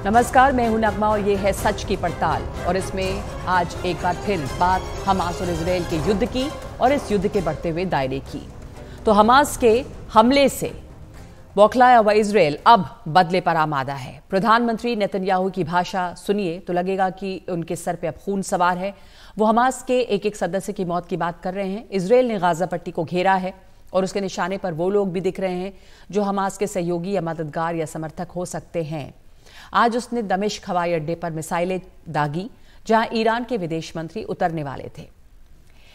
नमस्कार, मैं हूं नगमा और ये है सच की पड़ताल। और इसमें आज एक बार फिर बात हमास और इजरायल के युद्ध की और इस युद्ध के बढ़ते हुए दायरे की। तो हमास के हमले से बौखलाया हुआ इजरायल अब बदले पर आमादा है। प्रधानमंत्री नेतन्याहू की भाषा सुनिए तो लगेगा कि उनके सर पे अब खून सवार है। वो हमास के एक एक सदस्य की मौत की बात कर रहे हैं। इजरायल ने गाजा पट्टी को घेरा है और उसके निशाने पर वो लोग भी दिख रहे हैं जो हमास के सहयोगी या मददगार या समर्थक हो सकते हैं। आज उसने दमिश्क हवाई अड्डे पर मिसाइलें दागी जहां ईरान के विदेश मंत्री उतरने वाले थे।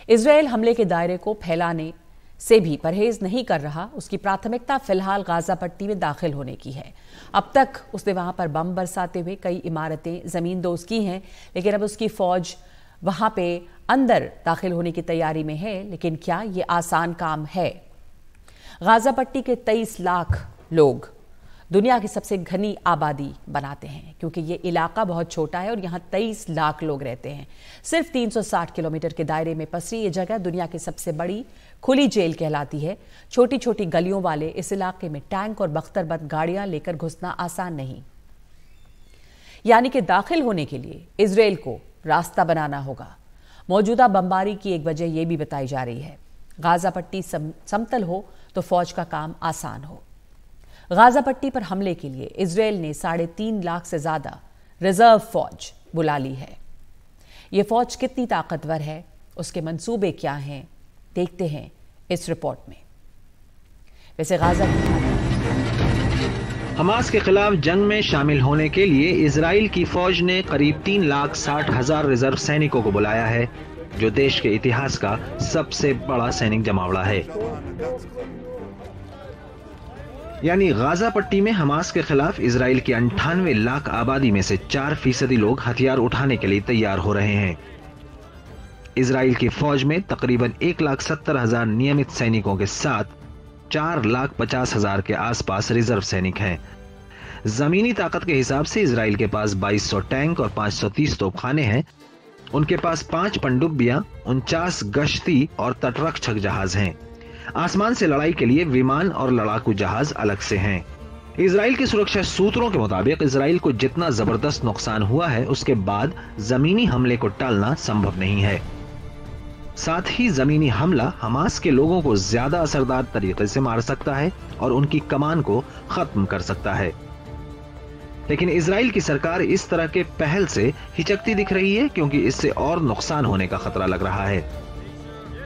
इजरायल हमले के दायरे को फैलाने से भी परहेज नहीं कर रहा। उसकी प्राथमिकता फिलहाल गाजा पट्टी में दाखिल होने की है। अब तक उसने वहां पर बम बरसाते हुए कई इमारतें जमींदोज की हैं, लेकिन अब उसकी फौज वहां पे अंदर दाखिल होने की तैयारी में है। लेकिन क्या ये आसान काम है? गाजा पट्टी के 23 लाख लोग दुनिया की सबसे घनी आबादी बनाते हैं, क्योंकि ये इलाका बहुत छोटा है और यहाँ 23 लाख लोग रहते हैं। सिर्फ 360 किलोमीटर के दायरे में पसरी ये जगह दुनिया की सबसे बड़ी खुली जेल कहलाती है। छोटी छोटी गलियों वाले इस इलाके में टैंक और बख्तरबंद गाड़ियां लेकर घुसना आसान नहीं। यानी कि दाखिल होने के लिए इजरायल को रास्ता बनाना होगा। मौजूदा बमबारी की एक वजह यह भी बताई जा रही है, गाजा पट्टी समतल हो तो फौज का काम आसान हो। गाजा पट्टी पर हमले के लिए इजरायल ने 3.5 लाख से ज्यादा रिजर्व फौज बुला ली है। यह फौज कितनी ताकतवर है, उसके मंसूबे क्या हैं, देखते हैं इस रिपोर्ट में। वैसे गाजा हमास के खिलाफ जंग में शामिल होने के लिए इजराइल की फौज ने करीब 3,60,000 रिजर्व सैनिकों को बुलाया है, जो देश के इतिहास का सबसे बड़ा सैनिक जमावड़ा है। यानी गाजा पट्टी में हमास के खिलाफ इजराइल की 98 लाख आबादी में से 4% लोग हथियार उठाने के लिए तैयार हो रहे हैं। इजराइल की फौज में तकरीबन 1,70,000 नियमित सैनिकों के साथ 4,50,000 के आसपास रिजर्व सैनिक हैं। जमीनी ताकत के हिसाब से इजराइल के पास 2200 टैंक और 530 तोपखाने हैं। उनके पास 5 पनडुब्बियां, 49 गश्ती और तटरक्षक जहाज हैं। आसमान से लड़ाई के लिए विमान और लड़ाकू जहाज अलग से हैं। इजराइल के सुरक्षा सूत्रों के मुताबिक इजराइल को जितना जबरदस्त नुकसान हुआ है, उसके बाद जमीनी हमले को टालना संभव नहीं है। साथ ही जमीनी हमला हमास के लोगों को ज्यादा असरदार तरीके से मार सकता है और उनकी कमान को खत्म कर सकता है। लेकिन इजराइल की सरकार इस तरह के पहल से हिचकती दिख रही है, क्योंकि इससे और नुकसान होने का खतरा लग रहा है।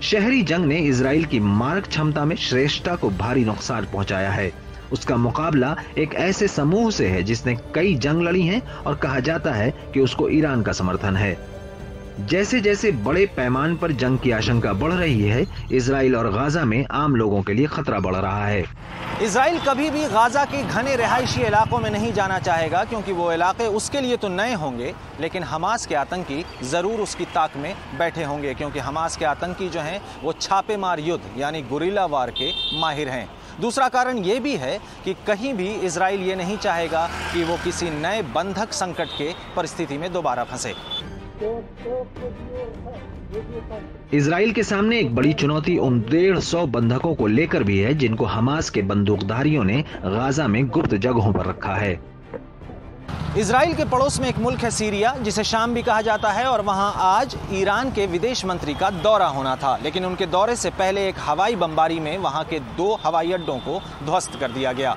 शहरी जंग ने इजराइल की मारक क्षमता में श्रेष्ठता को भारी नुकसान पहुंचाया है। उसका मुकाबला एक ऐसे समूह से है जिसने कई जंग लड़ी हैं और कहा जाता है कि उसको ईरान का समर्थन है। जैसे जैसे बड़े पैमाने पर जंग की आशंका बढ़ रही है, इजराइल और गाजा में आम लोगों के लिए खतरा बढ़ रहा है। इजराइल कभी भी गाजा के घने रिहायशी इलाकों में नहीं जाना चाहेगा, क्योंकि वो इलाके उसके लिए तो नए होंगे, लेकिन हमास के आतंकी जरूर उसकी ताक में बैठे होंगे, क्योंकि हमास के आतंकी जो हैं वो छापेमार युद्ध यानी गुरिल्ला वार के माहिर हैं। दूसरा कारण ये भी है कि कहीं भी इजराइल ये नहीं चाहेगा कि वो किसी नए बंधक संकट के परिस्थिति में दोबारा फंसे। इजराइल के सामने एक बड़ी चुनौती उन 150 बंधकों को लेकर भी है, जिनको हमास के बंदूकधारियों ने गाजा में गुप्त जगहों पर रखा है। इजराइल के पड़ोस में एक मुल्क है सीरिया, जिसे शाम भी कहा जाता है, और वहां आज ईरान के विदेश मंत्री का दौरा होना था। लेकिन उनके दौरे से पहले एक हवाई बमबारी में वहां के 2 हवाई अड्डों को ध्वस्त कर दिया गया।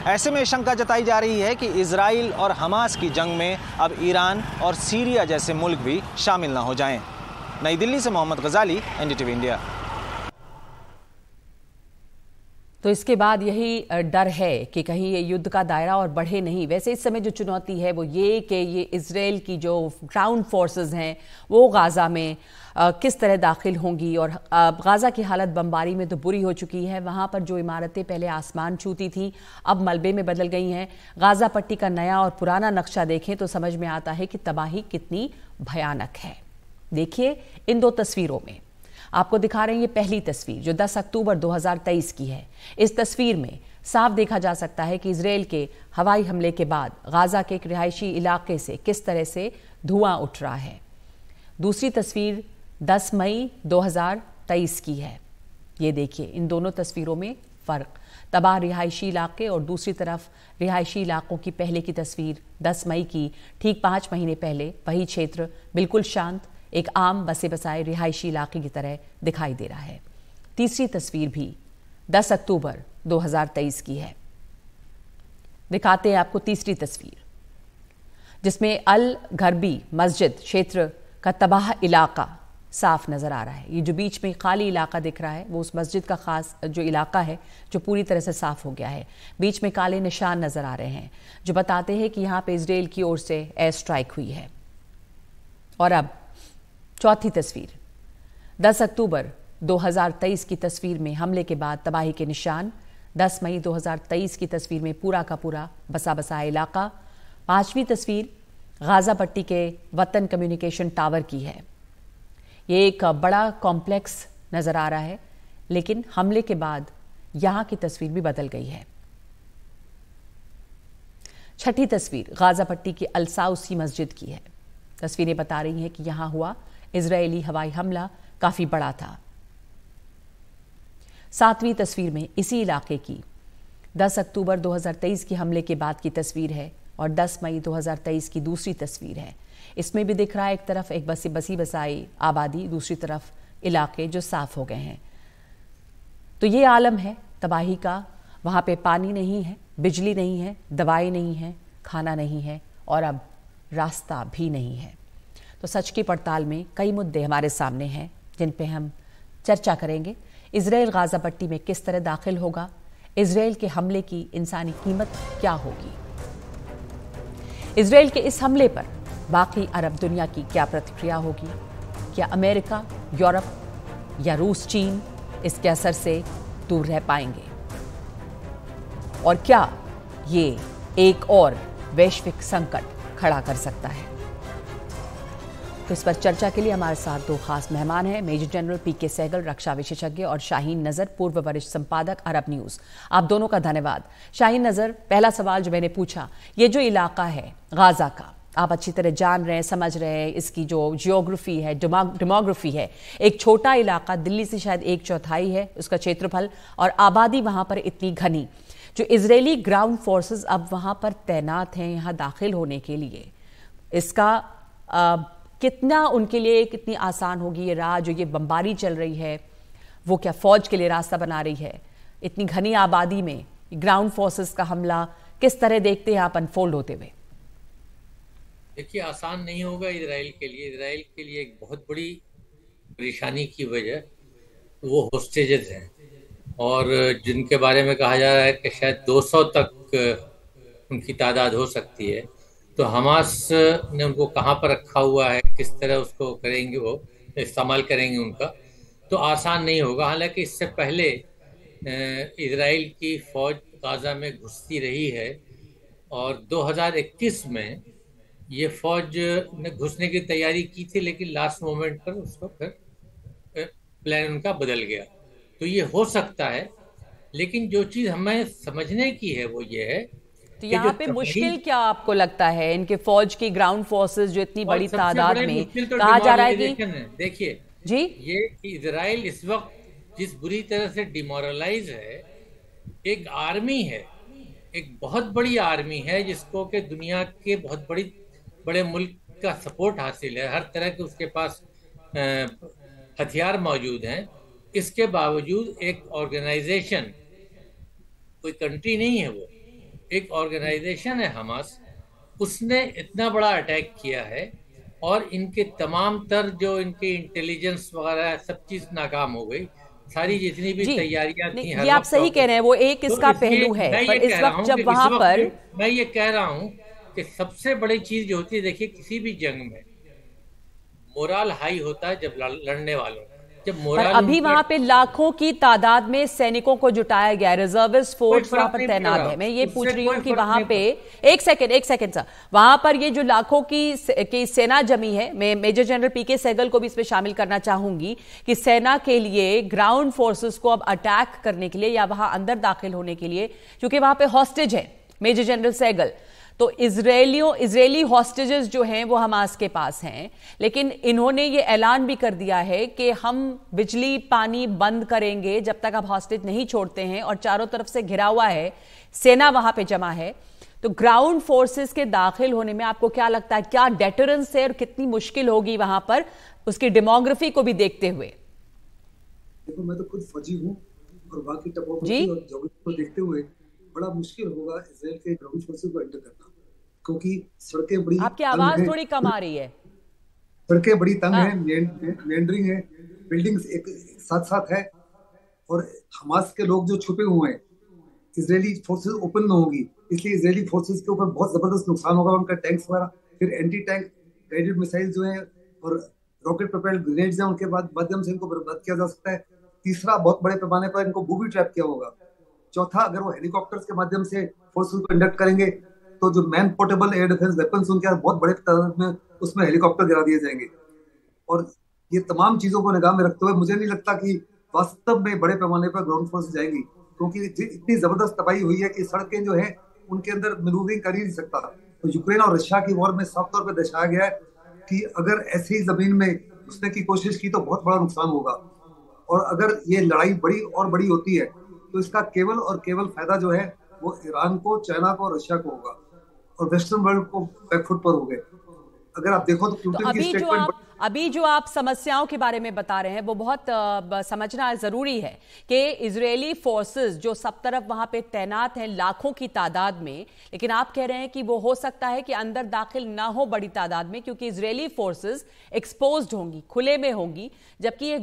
ऐसे में शंका जताई जा रही है कि इजराइल और हमास की जंग में अब ईरान और सीरिया जैसे मुल्क भी शामिल ना हो जाएं। नई दिल्ली से मोहम्मद गजाली, एनडीटीवी इंडिया। तो इसके बाद यही डर है कि कहीं ये युद्ध का दायरा और बढ़े नहीं। वैसे इस समय जो चुनौती है वो ये कि ये इजराइल की जो ग्राउंड फोर्सेस हैं वो गाजा में किस तरह दाखिल होंगी। और गाजा की हालत बमबारी में तो बुरी हो चुकी है। वहाँ पर जो इमारतें पहले आसमान छूती थी अब मलबे में बदल गई हैं। गाजा पट्टी का नया और पुराना नक्शा देखें तो समझ में आता है कि तबाही कितनी भयानक है। देखिए इन 2 तस्वीरों में आपको दिखा रहे हैं। ये पहली तस्वीर जो 10 अक्टूबर 2023 की है। इस तस्वीर में साफ देखा जा सकता है कि इजरायल के हवाई हमले के बाद गाजा के एक रिहायशी इलाके से किस तरह से धुआं उठ रहा है। दूसरी तस्वीर 10 मई 2023 की है। ये देखिए इन दोनों तस्वीरों में फर्क, तबाह रिहायशी इलाके और दूसरी तरफ रिहायशी इलाकों की पहले की तस्वीर 10 मई की ठीक 5 महीने पहले वही क्षेत्र बिल्कुल शांत, एक आम बसे बसाए रिहायशी इलाके की तरह दिखाई दे रहा है। तीसरी तस्वीर भी 10 अक्टूबर 2023 की है। दिखाते हैं आपको तीसरी तस्वीर, जिसमें अल घरबी मस्जिद क्षेत्र का तबाह इलाका साफ नजर आ रहा है। ये जो बीच में खाली इलाका दिख रहा है वो उस मस्जिद का खास जो इलाका है जो पूरी तरह से साफ हो गया है। बीच में काले निशान नजर आ रहे हैं जो बताते हैं कि यहाँ पे इजराइल की ओर से एयर स्ट्राइक हुई है। और अब चौथी तस्वीर 10 अक्टूबर 2023 की तस्वीर में हमले के बाद तबाही के निशान, 10 मई 2023 की तस्वीर में पूरा का पूरा बसा बसाया इलाका। पांचवी तस्वीर गाजा पट्टी के वतन कम्युनिकेशन टावर की है। ये एक बड़ा कॉम्प्लेक्स नजर आ रहा है, लेकिन हमले के बाद यहां की तस्वीर भी बदल गई है। छठी तस्वीर गाजा पट्टी की अलसाउसी मस्जिद की है। तस्वीरें बता रही हैं कि यहां हुआ इजरायली हवाई हमला काफी बड़ा था। सातवीं तस्वीर में इसी इलाके की 10 अक्टूबर 2023 के हमले के बाद की तस्वीर है और 10 मई 2023 की दूसरी तस्वीर है। इसमें भी दिख रहा है एक तरफ एक बसी बसाई आबादी, दूसरी तरफ इलाके जो साफ हो गए हैं। तो ये आलम है तबाही का। वहां पे पानी नहीं है, बिजली नहीं है, दवाई नहीं है, खाना नहीं है और अब रास्ता भी नहीं है। तो सच की पड़ताल में कई मुद्दे हमारे सामने हैं जिन पे हम चर्चा करेंगे। इजराइल गाजा पट्टी में किस तरह दाखिल होगा, इजराइल के हमले की इंसानी कीमत क्या होगी, इजराइल के इस हमले पर बाकी अरब दुनिया की क्या प्रतिक्रिया होगी, क्या अमेरिका, यूरोप या रूस, चीन इसके असर से दूर रह पाएंगे और क्या ये एक और वैश्विक संकट खड़ा कर सकता है। तो इस पर चर्चा के लिए हमारे साथ दो खास मेहमान हैं, मेजर जनरल पीके सहगल, रक्षा विशेषज्ञ, और शाहीन नजर, पूर्व वरिष्ठ संपादक, अरब न्यूज। आप दोनों का धन्यवाद। शाहीन नजर, पहला सवाल जो मैंने पूछा, ये जो इलाका है गाजा का, आप अच्छी तरह जान रहे हैं, समझ रहे हैं, इसकी जो जियोग्राफी है, डेमोग्राफी है, एक छोटा इलाका, दिल्ली से शायद 1/4 है उसका क्षेत्रफल, और आबादी वहां पर इतनी घनी। जो इजरायली ग्राउंड फोर्सेस अब वहां पर तैनात हैं यहां दाखिल होने के लिए, इसका कितना उनके लिए कितनी आसान होगी ये राह, जो ये बमबारी चल रही है वो क्या फौज के लिए रास्ता बना रही है? इतनी घनी आबादी में ग्राउंड फोर्सेस का हमला किस तरह देखते हैं आप अनफोल्ड होते हुए? देखिए, आसान नहीं होगा इजराइल के लिए। इजराइल के लिए एक बहुत बड़ी परेशानी की वजह वो होस्टेजेस हैं, और जिनके बारे में कहा जा रहा है कि शायद 200 तक उनकी तादाद हो सकती है। तो हमास ने उनको कहाँ पर रखा हुआ है, किस तरह उसको करेंगे, वो इस्तेमाल करेंगे उनका, तो आसान नहीं होगा। हालांकि इससे पहले इजराइल की फौज गाजा में घुसती रही है और 2021 में ये फौज ने घुसने की तैयारी की थी, लेकिन लास्ट मोमेंट पर उसको फिर प्लान उनका बदल गया। तो ये हो सकता है, लेकिन जो चीज़ हमें समझने की है वो ये है, तो यहाँ पे मुश्किल क्या आपको लगता है इनके फौज की ग्राउंड फोर्सेस जो इतनी बड़ी तादाद में कहा जा रहा है कि देखिए जी, ये इजराइल इस वक्त जिस बुरी तरह से डिमोरलाइज है, एक आर्मी है, एक बहुत बड़ी आर्मी है जिसको कि दुनिया के बहुत बड़े मुल्क का सपोर्ट हासिल है, हर तरह के उसके पास हथियार मौजूद हैं। इसके बावजूद एक ऑर्गेनाइजेशन, कोई कंट्री नहीं है, वो एक ऑर्गेनाइजेशन है हमास, उसने इतना बड़ा अटैक किया है और इनके तमाम तर जो इनके इंटेलिजेंस वगैरह सब चीज नाकाम हो गई। सारी जितनी भी तैयारियां थी, ये आप सही कह रहे हैं, वो एक इसका पहलू है। पर इस वक्त जब वहां पर मैं ये कह रहा हूं कि सबसे बड़ी चीज जो होती है, देखिए किसी भी जंग में मोराल हाई होता है जब लड़ने वालों, जब मोराल, अभी वहां पे लाखों की तादाद में सैनिकों को जुटाया गया, रिजर्विस्ट फोर्स वहां पर तैनात है। मैं ये पूछ रही हूँ कि वहां पे एक सेकंड सर, वहां पर ये जो लाखों की सेना जमी है, मैं मेजर जनरल पीके सहगल को भी इसमें शामिल करना चाहूंगी कि सेना के लिए ग्राउंड फोर्सेस को अब अटैक करने के लिए या वहां अंदर दाखिल होने के लिए, क्योंकि वहां पे हॉस्टेज है मेजर जनरल सहगल, तो इजरायली हॉस्टेजेस जो हैं वो हमास के पास हैं, लेकिन इन्होंने ये ऐलान भी कर दिया है कि हम बिजली पानी बंद करेंगे जब तक आप हॉस्टेज नहीं छोड़ते हैं, और चारों तरफ से घिरा हुआ है, सेना वहां पे जमा है। तो ग्राउंड फोर्सेस के दाखिल होने में आपको क्या लगता है, क्या डेटरेंस है और कितनी मुश्किल होगी वहां पर, उसकी डेमोग्राफी को भी देखते हुए? देखो, मैं तो खुद फौजी हूँ और बाकी टपोग्राफी और ज्योग्राफी को देखते हुए बड़ा मुश्किल होगा इजराइल के ग्राउंड फोर्सेस को एंटर करना, क्योंकि सड़कें बड़ी, आपकी आवाज थोड़ी कम आ रही है। सड़कें बड़ी तंग है, मेंडरिंग है, बिल्डिंग्स एक साथ साथ है, और हमास के लोग जो छुपे हुए हैं, इजरायली फोर्सेस ओपन में होंगी, इसलिए इजरायली फोर्सेस के ऊपर बहुत जबरदस्त नुकसान होगा। उनका टैंक्स वगैरह, फिर एंटी टैंक गाइडेड मिसाइल जो है और रॉकेट प्रोपेल्ड ग्रेनेड्स हैं, उनके बाद माध्यम से इनको बर्बाद किया जा सकता है। तीसरा, बहुत बड़े पैमाने पर इनको बूबी ट्रैप किया होगा। चौथा, अगर वो हेलीकॉप्टर्स के माध्यम से फोर्सेस को कंडक्ट करेंगे तो जो man portable air defence weapons उनके पास बहुत बड़े तादाद में उसमें हेलीकॉप्टर गिरा दिए जाएंगे। और ये तमाम चीजों को निगाह में रखते हुए मुझे नहीं लगता कि वास्तव में बड़े पैमाने पर ग्राउंड फोर्स जाएंगी, क्योंकि इतनी जबरदस्त तबाही हुई है कि सड़कें जो है उनके अंदर मैनूवरिंग कर ही नहीं सकता। तो यूक्रेन और रशिया की वॉर में साफ तौर पर दर्शाया गया है कि अगर ऐसी जमीन में घुसने की कोशिश की तो बहुत बड़ा नुकसान होगा, और अगर ये लड़ाई बड़ी और बड़ी होती है तो इसका केवल और केवल फायदा जो है वो ईरान को, चाइना को और रशिया को होगा, और वेस्टर्न वर्ल्ड को बैकफुट पर हो गए। अगर आप देखो तो पुतिन की स्टेटमेंट, अभी जो आप समस्याओं के बारे में बता रहे हैं वो बहुत समझना जरूरी है कि इजरायली फोर्सेस जो सब तरफ वहां पे तैनात हैं लाखों की तादाद में, लेकिन आप कह रहे हैं कि वो हो सकता है कि अंदर दाखिल ना हो बड़ी तादाद में, क्योंकि इजरायली फोर्सेस एक्सपोज्ड होंगी, खुले में होंगी, जबकि ये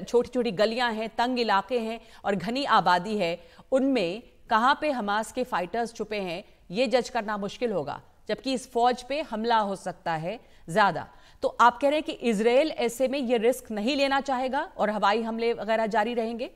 छोटी छोटी गलियां हैं, तंग इलाके हैं और घनी आबादी है, उनमें कहां पे हमास के फाइटर्स छुपे हैं ये जज करना मुश्किल होगा, जबकि इस फौज पे हमला हो सकता है ज्यादा। तो आप कह रहे हैं कि इजराइल ऐसे में ये रिस्क नहीं लेना चाहेगा और हवाई हमले वगैरह जारी रहेंगे?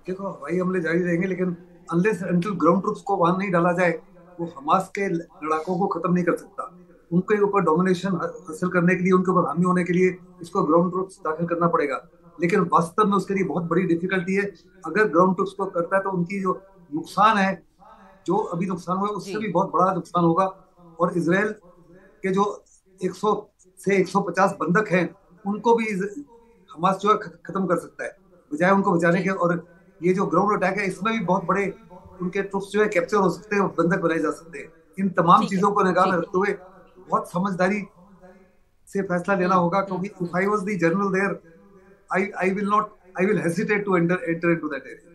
देखो, हवाई हमले जारी रहेंगे, लेकिन अनलेस अंटिल ग्राउंड ट्रूप्स को वहां नहीं डाला जाए वो हमास के लड़ाकों को खत्म नहीं कर सकता। उनके ऊपर डोमिनेशन हासिल करने के लिए, उनके ऊपर हामी होने के लिए इसको ग्राउंड ट्रूप्स दाखिल करना पड़ेगा, लेकिन वास्तव में उसके लिए बहुत बड़ी डिफिकल्टी है। अगर ग्राउंड ट्रूप्स को करता है तो उनकी जो नुकसान है, जो अभी नुकसान हुआ है उससे भी बहुत बड़ा नुकसान होगा, और इजराइल के जो 100 से 150 बंधक हैं उनको भी हमास जो है खत्म कर सकता है, बजाय उनको बचाने के। और ये जो ग्राउंड अटैक है इसमें भी बहुत बड़े उनके ट्रूप्स जो है कैप्चर हो सकते हैं और बंधक बनाए जा सकते हैं। इन तमाम चीजों को निगाह में रखते हुए बहुत समझदारी से फैसला लेना होगा, क्योंकि if I was the general there I will hesitate to enter into that area.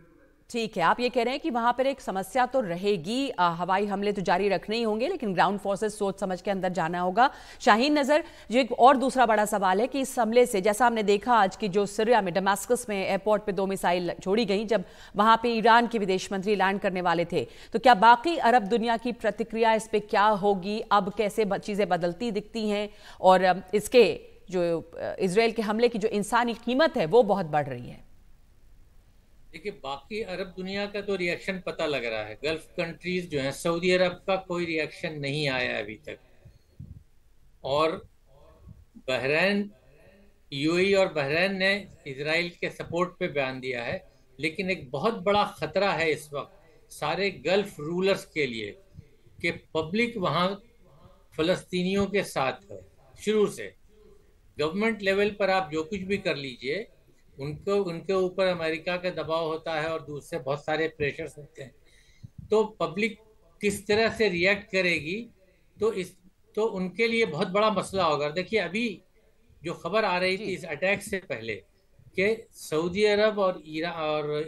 ठीक है, आप ये कह रहे हैं कि वहां पर एक समस्या तो रहेगी, हवाई हमले तो जारी रखने ही होंगे, लेकिन ग्राउंड फोर्सेस सोच समझ के अंदर जाना होगा। शाहीन नजर, जो एक और दूसरा बड़ा सवाल है कि इस हमले से, जैसा हमने देखा आज की जो सीरिया में दमास्कस में एयरपोर्ट पे 2 मिसाइल छोड़ी गई जब वहां पे ईरान के विदेश मंत्री लैंड करने वाले थे, तो क्या बाकी अरब दुनिया की प्रतिक्रिया इस पे क्या होगी? अब कैसे चीजें बदलती दिखती हैं, और इसके जो इजराइल के हमले की जो इंसानी कीमत है वो बहुत बढ़ रही है? देखिए, बाकी अरब दुनिया का तो रिएक्शन पता लग रहा है। गल्फ कंट्रीज जो हैं, सऊदी अरब का कोई रिएक्शन नहीं आया अभी तक, और बहरीन, यूएई और बहरीन ने इजराइल के सपोर्ट पे बयान दिया है। लेकिन एक बहुत बड़ा खतरा है इस वक्त सारे गल्फ रूलर्स के लिए कि पब्लिक वहाँ फलस्तीनियों के साथ है शुरू से। गवर्नमेंट लेवल पर आप जो कुछ भी कर लीजिए, उनके ऊपर अमेरिका का दबाव होता है और दूसरे बहुत सारे प्रेशर्स होते हैं, तो पब्लिक किस तरह से रिएक्ट करेगी तो उनके लिए बहुत बड़ा मसला होगा। देखिए, अभी जो खबर आ रही थी इस अटैक से पहले कि सऊदी अरब और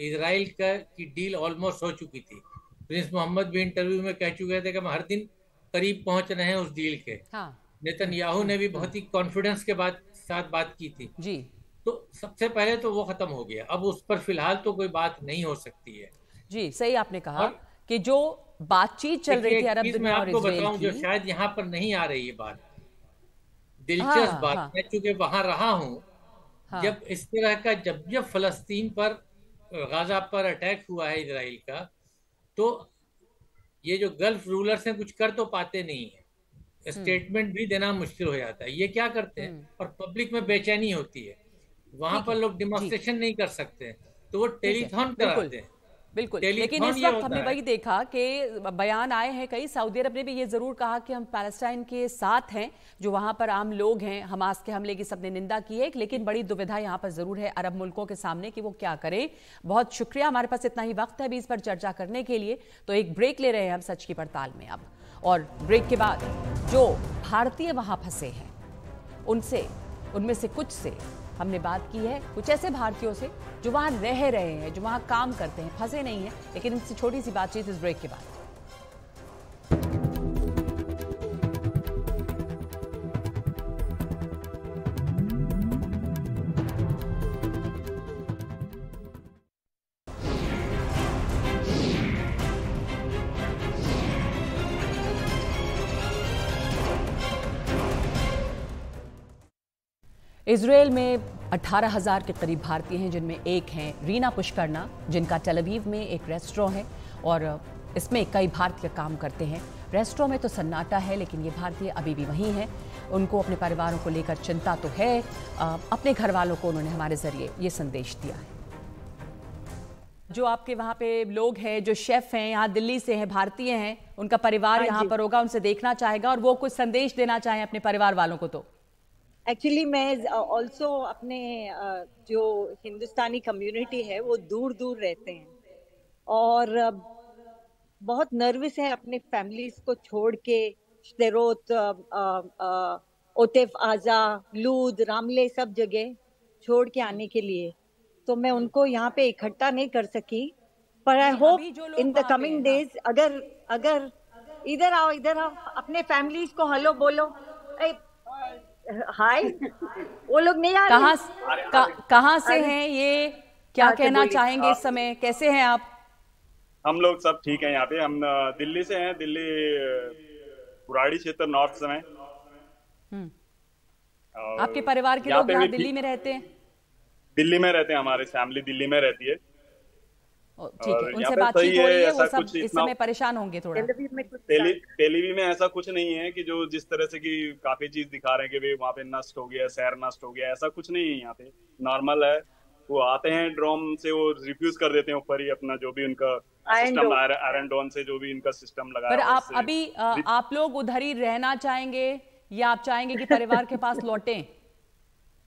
इजराइल की डील ऑलमोस्ट हो चुकी थी। प्रिंस मोहम्मद भी इंटरव्यू में कह चुके थे कि हम हर दिन करीब पहुंच रहे हैं उस डील के। नेतन्याहू ने भी बहुत ही कॉन्फिडेंस के साथ बात की थी जी। तो सबसे पहले तो वो खत्म हो गया, अब उस पर फिलहाल तो कोई बात नहीं हो सकती है। जी, सही आपने कहा कि जो बातचीत चल रही थी अरब दुनिया और इजराइल की, जो शायद यहाँ पर नहीं आ रही है बात, दिलचस्प बात, मैं चूंकि वहां रहा हूँ, जब इस तरह का जब फलस्तीन पर, गाजा पर अटैक हुआ है इजराइल का, तो ये जो गल्फ रूलर्स हैं कुछ कर तो पाते नहीं है, स्टेटमेंट भी देना मुश्किल हो जाता है। ये क्या करते हैं, और पब्लिक में बेचैनी होती है, वहां पर लोग डिमॉन्स्ट्रेशन नहीं कर सकते, तो वो टेलीथॉन कराते हैं। बिल्कुल, लेकिन इस वक्त हमने वही देखा कि बयान आए हैं कई। सऊदी अरब ने भी ये जरूर कहा कि हम पैलेस्टाइन के साथ हैं, जो वहां पर आम लोग हैं। हमास के हमले की सबने निंदा की है, लेकिन बड़ी दुविधा यहां पर जरूर है अरब मुल्कों के सामने कि वो क्या करें। बहुत शुक्रिया, हमारे पास इतना ही वक्त है अभी इस पर चर्चा करने के लिए, तो एक ब्रेक ले रहे हैं हम सच की पड़ताल में अब। और ब्रेक के बाद जो भारतीय वहां फंसे हैं उनमें से कुछ से हमने बात की है, कुछ ऐसे भारतीयों से जो वहां रह रहे हैं, जो वहां काम करते हैं, फंसे नहीं हैं। लेकिन इनसे छोटी सी बातचीत इस ब्रेक के बाद। इजराइल में 18,000 के करीब भारतीय हैं, जिनमें एक हैं रीना पुष्करना, जिनका टेल अवीव में एक रेस्टोरेंट है और इसमें कई भारतीय काम करते हैं। रेस्टोरेंट में तो सन्नाटा है, लेकिन ये भारतीय अभी भी वहीं हैं। उनको अपने परिवारों को लेकर चिंता तो है। अपने घर वालों को उन्होंने हमारे जरिए ये संदेश दिया है। जो आपके वहाँ पे लोग हैं, जो शेफ हैं, यहाँ दिल्ली से हैं, भारतीय हैं, उनका परिवार यहाँ पर होगा, उनसे देखना चाहेगा और वो कुछ संदेश देना चाहें अपने परिवार वालों को। तो एक्चुअली मैं ऑल्सो अपने जो हिंदुस्तानी कम्युनिटी है वो दूर दूर रहते हैं और बहुत नर्वस है अपने फैमिलीज को छोड़ के। शदेरोत, ओतेफ आजा, लूद, रामले सब जगह छोड़ के आने के लिए, तो मैं उनको यहाँ पे इकट्ठा नहीं कर सकी। पर I hope in the coming days अगर इधर आओ अपने फैमिलीज को हेलो बोलो। हाय, वो लोग नहीं आ रहे। कहाँ से हैं ये, क्या कहना चाहेंगे इस समय, कैसे हैं आप? हम लोग सब ठीक हैं यहाँ पे। हम दिल्ली से हैं, दिल्ली पुराड़ी क्षेत्र नॉर्थ से हैं। आपके परिवार के लोग यहाँ दिल्ली में रहते हैं? दिल्ली में रहते हैं, हमारी फैमिली दिल्ली में रहती है। ठीक है, उनसे बातचीत हो रही है, वो सब इस समय परेशान होंगे थोड़ा। टेलीवी में ऐसा कुछ नहीं है कि जो जिस तरह से कि काफी चीज दिखा रहे हैं कि वहाँ पे नष्ट हो गया, शहर नष्ट हो गया, ऐसा कुछ नहीं है। यहाँ पे नॉर्मल है। वो आते हैं ड्रोन से, वो रिफ्यूज कर देते हैं ऊपर ही अपना जो भी उनका सिस्टम आयरन डोन से जो भी इनका सिस्टम लगा। पर आप अभी आप लोग उधर ही रहना चाहेंगे या आप चाहेंगे कि परिवार के पास लौटें?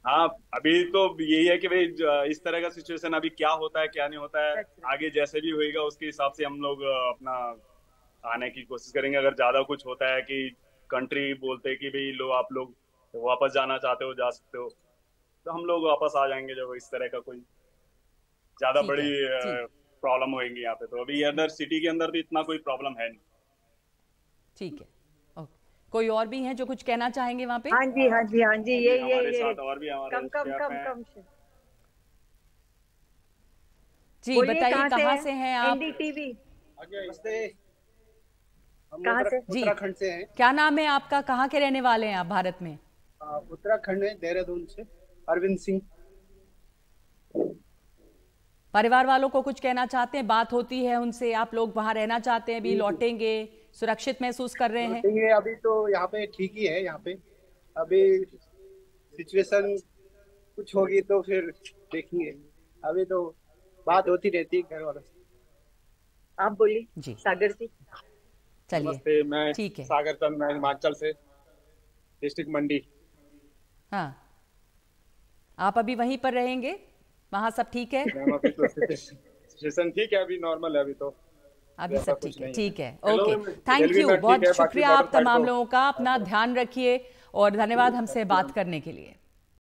हाँ, अभी तो यही है कि भाई इस तरह का सिचुएशन अभी क्या होता है क्या नहीं होता है, आगे जैसे भी होएगा उसके हिसाब से हम लोग अपना आने की कोशिश करेंगे। अगर ज्यादा कुछ होता है कि कंट्री बोलते हैं कि भाई लो आप लोग वापस जाना चाहते हो जा सकते हो, तो हम लोग वापस आ जाएंगे जब इस तरह का कोई ज्यादा बड़ी प्रॉब्लम होगी यहाँ पे। तो अभी अंदर सिटी के अंदर भी इतना कोई प्रॉब्लम है नहीं। ठीक है, कोई और भी हैं जो कुछ कहना चाहेंगे वहाँ पे? हाँ जी ये साथ और भी हमारे कम जी बताइए, कहाँ से हैं आप? NDTV। कहाँ से? जी, उत्तराखंड से हैं। क्या नाम है आपका, कहाँ के रहने वाले हैं आप भारत में? उत्तराखंड में देहरादून से अरविंद सिंह। परिवार वालों को कुछ कहना चाहते हैं? बात होती है उनसे, आप लोग वहाँ रहना चाहते हैं, अभी लौटेंगे, सुरक्षित महसूस कर रहे हैं? अभी तो यहाँ पे ठीक ही है। यहाँ पे अभी सिचुएशन कुछ होगी तो फिर देखेंगे। अभी तो बात होती रहती है घर वालों से। आप बोलिए जी सागर जी। चलिए, मैं ठीक है। सागर चंद, मैं हिमाचल से, डिस्ट्रिक्ट मंडी। हाँ, आप अभी वहीं पर रहेंगे, वहाँ सब ठीक है? सिचुएशन ठीक है, अभी नॉर्मल है। अभी सब ठीक है। ठीक है, ओके, थैंक यू, बहुत शुक्रिया आप तमाम लोगों का। अपना ध्यान रखिए और धन्यवाद हमसे बात करने के लिए।